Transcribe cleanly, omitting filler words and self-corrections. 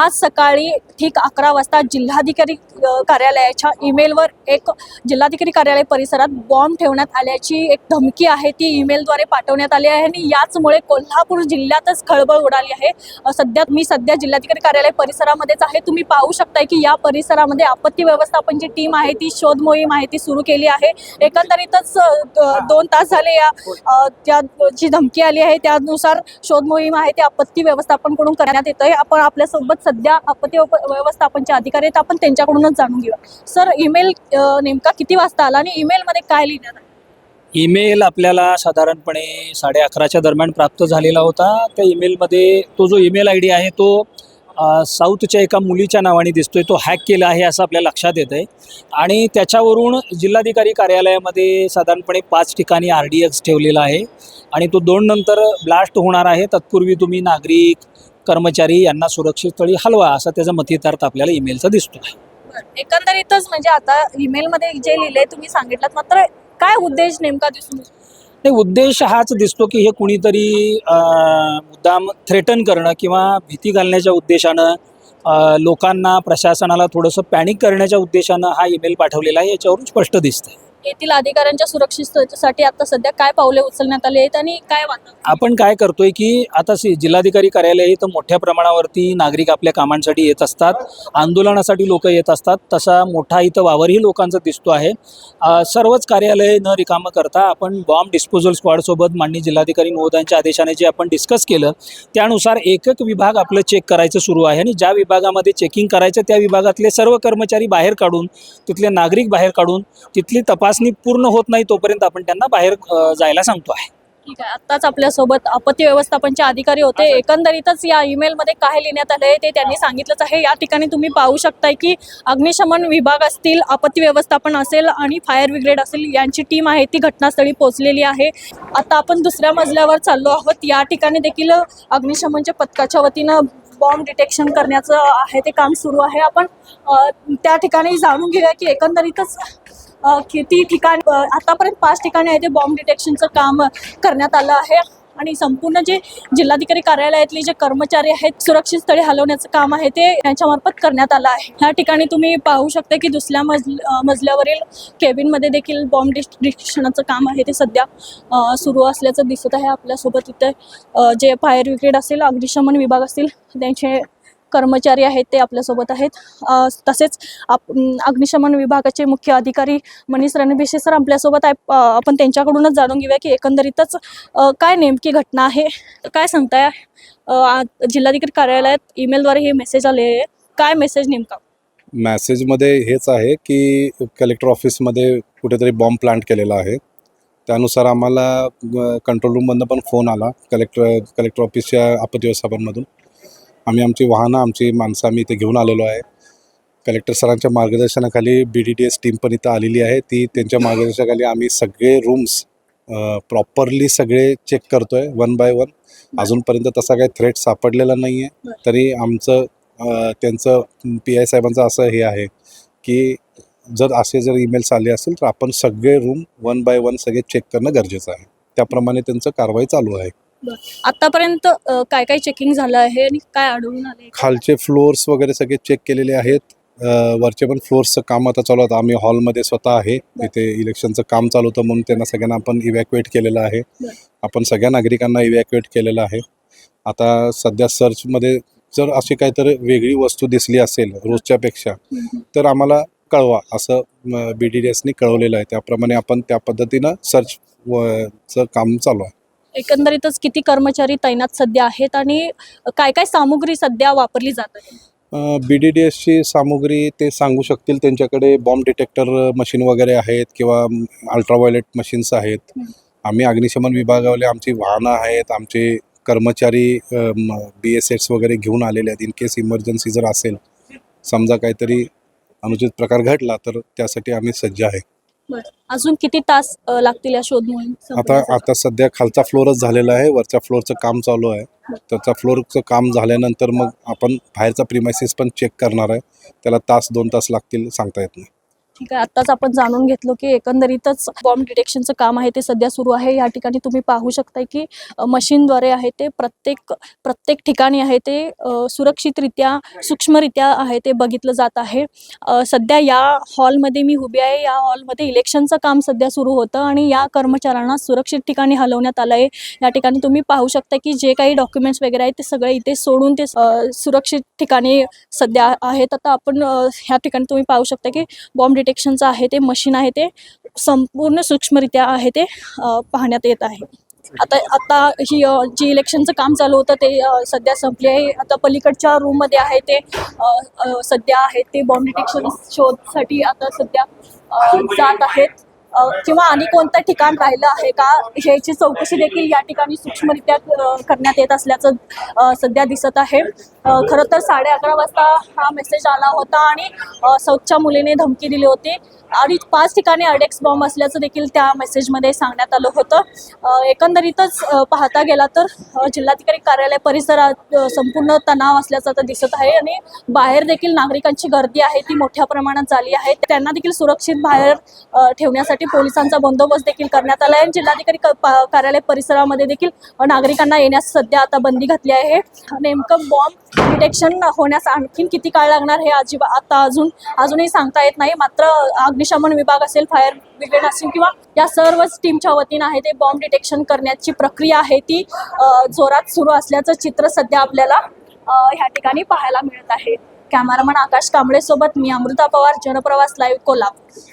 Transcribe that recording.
आज सकाळी ठीक 11 वाजता जिल्हाधिकारी कार्यालयाच्या ईमेलवर एक जिल्हाधिकारी कार्यालय परिसरात बॉम्ब ठेवण्यात आल्याची एक धमकी आहे, ती ईमेलद्वारे पाठवण्यात आली आहे आणि याचमुळे कोल्हापूर जिल्ह्यातच खळबळ उडाली आहे। मी सध्या जिल्हाधिकारी कार्यालय परिसरामध्येच आहे। तुम्ही पाहू शकताय की या परिसरामध्ये आपत्ती व्यवस्थापनची टीम आहे, ती शोध मोहीम आहे ती सुरू केली आहे। एकंदरीतच 2 तास झाले त्या जी धमकी आली आहे त्यानुसार शोध मोहीम आहे ते आपत्ती व्यवस्थापनकडून करण्यात येत आहे। आपण आपल्यासोबत सध्या आपत्ती व्यवस्थापनचे अधिकारी आहेत, आपण त्यांच्याकडूनच जाणून घेऊया। सर, ईमेल नेमका किती वाजता आला आणि ईमेल मध्ये काय लिहिण्यात आहे? ईमेल आपल्याला साधारणपणे 11:30च्या दरम्यान प्राप्त झालेला होता। त्या ईमेलमध्ये तो जो ईमेल आय डी आहे तो साऊथच्या एका मुलीच्या नावाने दिसतोय, तो हॅक केला आहे असं आपल्या लक्षात येतं आहे। आणि त्याच्यावरून जिल्हाधिकारी कार्यालयामध्ये साधारणपणे 5 ठिकाणी RDX ठेवलेला आहे आणि तो 2 नंतर ब्लास्ट होणार आहे। तत्पूर्वी तुम्ही नागरिक कर्मचारी यांना सुरक्षित स्थळी हलवा, असा त्याचा मतितार्थ आपल्याला ईमेलचा दिसतो आहे। एकंदरीतच म्हणजे आता ईमेलमध्ये जे लिहिले तुम्ही सांगितलं, मात्र काय उद्देश नेमका दिसून येतो? नाही, उद्देश हाच दिसतो की हे कुणीतरी मुद्दाम थ्रेटन करणं किंवा भीती घालण्याच्या उद्देशानं लोकांना प्रशासनाला थोडंसं पॅनिक करण्याच्या उद्देशानं हा ईमेल पाठवलेला आहे, याच्यावरून स्पष्ट दिसतंय। येथील अधिकाऱ्यांच्या सुरक्षिततेसाठी आता सध्या काय पावले उचलण्यात आले आहेत आणि काय वाटतं? आपण काय करतोय की आता जिल्हाधिकारी कार्यालय इथं मोठ्या प्रमाणावरती नागरिक आपल्या कामांसाठी येत असतात, आंदोलनासाठी लोक येत असतात, तसा मोठा इथं वावरही लोकांचा दिसतो आहे। सर्वच कार्यालय न रिकामं करता आपण बॉम्ब डिस्पोजल स्क्वॉडसोबत माननीय जिल्हाधिकारी महोदयांच्या आदेशाने जे आपण डिस्कस केलं त्यानुसार एक विभाग आपलं चेक करायचं सुरू आहे आणि ज्या विभागामध्ये चेकिंग करायचं त्या विभागातले सर्व कर्मचारी बाहेर काढून, तिथले नागरिक बाहेर काढून, तिथली तपासणी पूर्ण होत नाही तोपर्यंत आपण त्यांना बाहेर जायला सांगतो आहे। ठीक आहे, आत्ताच आपल्यासोबत आपत्ती व्यवस्थापनचे अधिकारी होते। एकंदरीतच या ईमेलमध्ये काय लिहिण्यात आले ते त्यांनी सांगितलंच आहे। या ठिकाणी तुम्ही पाहू शकताय की अग्निशमन विभाग असतील, आपत्ती व्यवस्थापन असेल आणि फायर ब्रिगेड असेल, यांची टीम आहे ती घटनास्थळी पोहोचलेली आहे। आता आपण दुसऱ्या मजल्यावर चाललो आहोत। या ठिकाणी देखील अग्निशमनच्या पथकाच्या वतीनं बॉम्ब डिटेक्शन करण्याचं आहे ते काम सुरू आहे। आपण त्या ठिकाणी जाणून घेऊया की एकंदरीतच किती ठिकाणी आतापर्यंत 5 ठिकाणी आहे ते बॉम्ब डिटेक्शनचं काम करण्यात आलं आहे आणि संपूर्ण जे जिल्हाधिकारी कार्यालयातले जे कर्मचारी आहेत सुरक्षित स्थळी हलवण्याचं काम आहे ते यांच्यामार्फत करण्यात आलं आहे। ह्या ठिकाणी तुम्ही पाहू शकता की दुसऱ्या मजल्यावरील केबिनमध्ये देखील बॉम्ब डिटेक्शनचं काम आहे ते सध्या सुरू असल्याचं दिसत आहे। आपल्यासोबत इथे जे फायर ब्रिगेड असेल, अग्निशमन विभाग असतील, त्यांचे कर्मचारी आहेत ते आपल्यासोबत आहेत। तसेच अग्निशमन विभागाचे मुख्य अधिकारी मनीष रणभिसे सर आपल्यासोबत आहे। आपण त्यांच्याकडूनच जाणून घेऊया की एकंदरीतच काय नेमकी घटना आहे, काय सांगताय? जिल्हाधिकारी कार्यालयात ईमेलद्वारे हे मेसेज आले आहे, काय मेसेज नेमका? मेसेजमध्ये हेच आहे की कलेक्टर ऑफिसमध्ये कुठेतरी बॉम्ब प्लांट केलेला आहे। त्यानुसार आम्हाला कंट्रोल रूममधनं पण फोन आला कलेक्टर ऑफिसच्या आपत्ती व्यवस्थापनमधून। आम्ही आमची वाहनं, आमची माणसं आम्ही इथे घेऊन आलेलो आहे। कलेक्टर सरांच्या मार्गदर्शनाखाली BDDS टीम पण इथं आलेली आहे। ती त्यांच्या मार्गदर्शनाखाली आम्ही सगळे रूम्स प्रॉपरली सगळे चेक करतो आहे 1 बाय 1। अजूनपर्यंत तसा काही थ्रेट सापडलेला नाही आहे। तरी आमचं त्यांचं PI साहेबांचं असं हे आहे की जर ईमेल्स आले असेल तर आपण सगळे रूम 1 बाय 1 सगळे चेक करणं गरजेचं आहे। त्याप्रमाणे त्यांचं कारवाई चालू आहे। आतापर्यंत काय काय चेकिंग झालं आहे आणि काय आढळून आले? खालचे फ्लोअर्स वगैरे सगळे चेक केलेले आहेत। वरचे पण फ्लोअर्सचं काम आता चालू आहे। आम्ही हॉलमध्ये स्वतः आहे, तिथे इलेक्शनचं काम चालू होतं म्हणून त्यांना सगळ्यांना आपण इव्हॅक्युएट केलेलं आहे। आपण सगळ्या नागरिकांना इव्हॅक्युएट केलेलं आहे। आता सध्या सर्चमध्ये जर अशी काहीतरी वेगळी वस्तू दिसली असेल रोजच्यापेक्षा तर आम्हाला कळवा, असं BDDSनी कळवलेलं आहे। त्याप्रमाणे आपण त्या पद्धतीनं सर्चचं काम चालू आहे। एकंदरीतच किती कर्मचारी तैनात सध्या आहेत आणि काय काय सामुग्री सध्या वापरली जात आहे? BDDSची सामुग्री ते सांगू शकतील। त्यांच्याकडे बॉम्ब डिटेक्टर मशीन वगैरे आहेत किंवा अल्ट्राव्हायोलेट मशीन्स आहेत। आम्ही अग्निशमन विभागावाले आमची वाहनं आहेत, आमचे कर्मचारी BSS वगैरे घेऊन आलेले आहेत। इन केस इमर्जन्सी जर असेल, समजा काहीतरी अनुचित प्रकार घडला तर त्यासाठी आम्ही सज्ज आहे। अजून किती तास लागतील या शोध मोहीम? आता सध्या खालचा फ्लोअरच झालेला आहे, वरच्या फ्लोअरचं काम चालू आहे। त्याचा फ्लोअरचं काम झाल्यानंतर मग आपण बाहेरचा प्रिमायसिस पण चेक करणार आहे। त्याला 1-2 तास लागतील, सांगता येत नाही। ठीक आहे, आत्ताच आपण जाणून घेतलो की एकंदरीतच बॉम्ब डिटेक्शनचं काम आहे ते सध्या सुरू आहे. या ठिकाणी तुम्ही पाहू शकताय की मशीनद्वारे आहे ते प्रत्येक ठिकाणी आहे ते सुरक्षितरित्या सूक्ष्मरित्या आहे ते बघितलं जात आहे. सध्या या हॉलमध्ये मी उभी आहे. या हॉलमध्ये इलेक्शनचं काम सध्या सुरू होतं आणि या कर्मचाऱ्यांना सुरक्षित ठिकाणी हलवण्यात आलं आहे. या ठिकाणी तुम्ही पाहू शकता की जे काही डॉक्युमेंट्स वगैरे आहेत ते सगळे इथे सोडून ते सुरक्षित ठिकाणी सध्या आहेत. आता आपण ह्या ठिकाणी तुम्ही पाहू शकता की बॉम्ब डिटेक्शनचं आहे ते मशीन आहे ते संपूर्ण सूक्ष्मरित्या आहे ते पाहण्यात येत आहे. आता ही जी इलेक्शनचं काम चालू होतं ते सध्या संपली आहे. आता पलीकडच्या रूममध्ये आहे ते सध्या आहे ते बॉम्ब डिटेक्शन शोधसाठी आता सध्या जात आहेत. किंवा आणि कोणतं ठिकाण राहिलं आहे का ह्याची चौकशी देखील या ठिकाणी सूक्ष्मरित्या करण्यात येत असल्याचं सध्या दिसत आहे. खरं तर 11:30 वाजता हा मेसेज आला होता आणि सौदच्या मुलीने धमकी दिली होती आणि 5 ठिकाणी अडेक्स बॉम्ब असल्याचं देखील त्या मेसेजमध्ये सांगण्यात आलं होतं. एकंदरीतच पाहता गेला तर जिल्हाधिकारी कार्यालय परिसरात संपूर्ण तणाव असल्याचं आता दिसत आहे आणि बाहेर देखील नागरिकांची गर्दी आहे ती मोठ्या प्रमाणात झाली आहे. त्यांना देखील सुरक्षित बाहेर ठेवण्यासाठी पोलिसांचा बंदोबस्त देखील करण्यात आला आहे. जिल्हाधिकारी कार्यालय परिसरामध्ये देखील नागरिकांना येण्यास सध्या आता बंदी घातली आहे. नेमकं बॉम्ब डिटेक्शन होण्यास आणखीन किती काळ लागणार हे आता अजूनही सांगता येत नाही. मात्र अग्निशमन विभाग असेल, फायर ब्रिगेड असेल किंवा या सर्वच टीमच्या वतीनं आहे ते बॉम्ब डिटेक्शन करण्याची प्रक्रिया आहे ती जोरात सुरू असल्याचं चित्र सध्या आपल्याला ह्या ठिकाणी पाहायला मिळत आहे. कॅमेरामन आकाश कांबळे सोबत मी अमृता पवार, जनप्रवास लाईव्ह, कोल्हापूर.